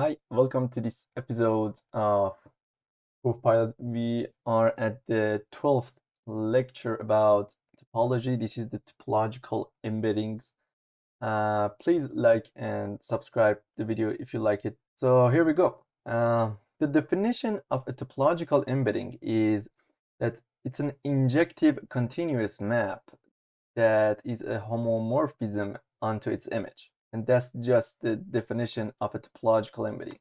Hi, welcome to this episode of Pilot. We are at the 12th lecture about topology. This is the topological embeddings. Please like and subscribe the video if you like it. So here we go. The definition of a topological embedding is that it's an injective continuous map that is a homomorphism onto its image. And that's just the definition of a topological embedding.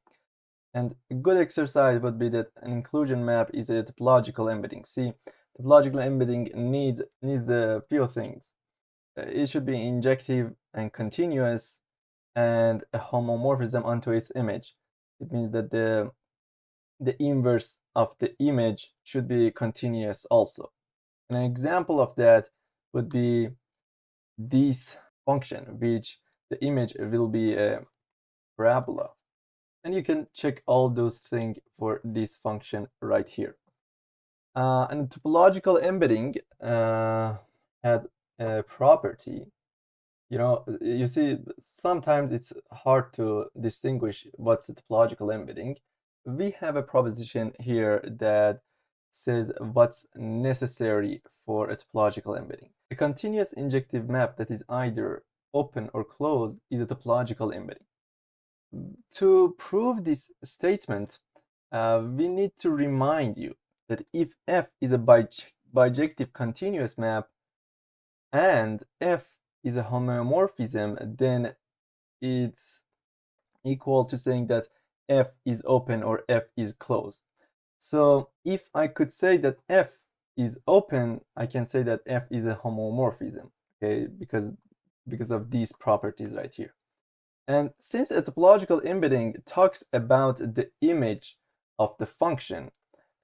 And a good exercise would be that an inclusion map is a topological embedding. See, topological embedding needs a few things. It should be injective and continuous and a homomorphism onto its image. It means that the inverse of the image should be continuous also. An example of that would be this function, which the image will be a parabola. And you can check all those things for this function right here. And topological embedding has a property. You see, sometimes it's hard to distinguish what's a topological embedding. We have a proposition here that says what's necessary for a topological embedding. A continuous injective map that is either open or closed is a topological embedding. To prove this statement, we need to remind you that if F is a bijective continuous map and F is a homeomorphism, then it's equal to saying that F is open or F is closed. So if I could say that F is open, I can say that F is a homomorphism, okay, because of these properties right here. And since a topological embedding talks about the image of the function,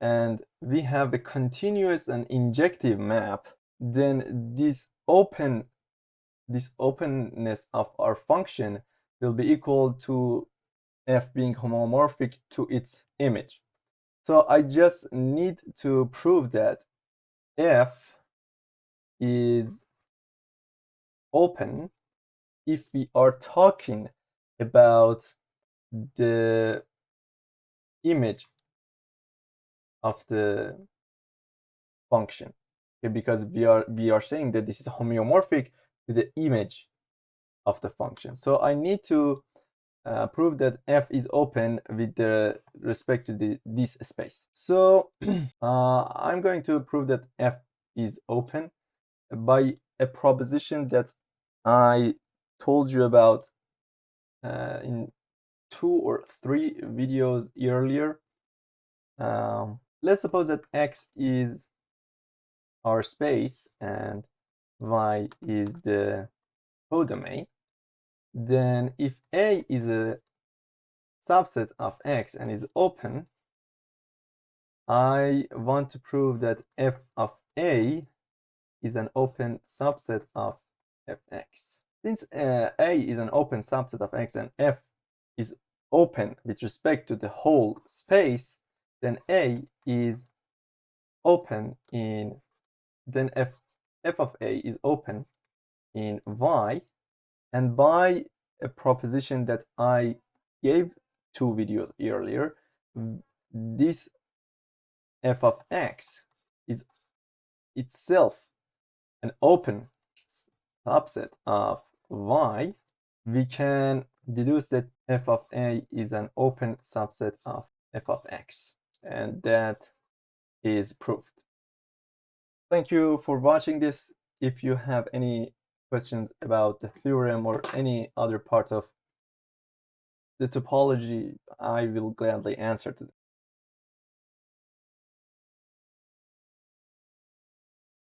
and we have a continuous and injective map, then this openness of our function will be equal to F being homomorphic to its image. So I just need to prove that F is open if we are talking about the image of the function, okay? Because we are saying that this is homeomorphic to the image of the function. So I need to prove that F is open with respect to this space. So I'm going to prove that F is open by a proposition that I told you about in 2 or 3 videos earlier. Let's suppose that X is our space and Y is the codomain. Then if A is a subset of X and is open, I want to prove that F of A is an open subset of Fx. Since A is an open subset of X and F is open with respect to the whole space, then A is open in, then F of A is open in Y, and by a proposition that I gave 2 videos earlier, this F of X is itself an open subset of Y. We can deduce that F of A is an open subset of F of X, and that is proved. Thank you for watching this. If you have any questions about the theorem or any other part of the topology, I will gladly answer to them.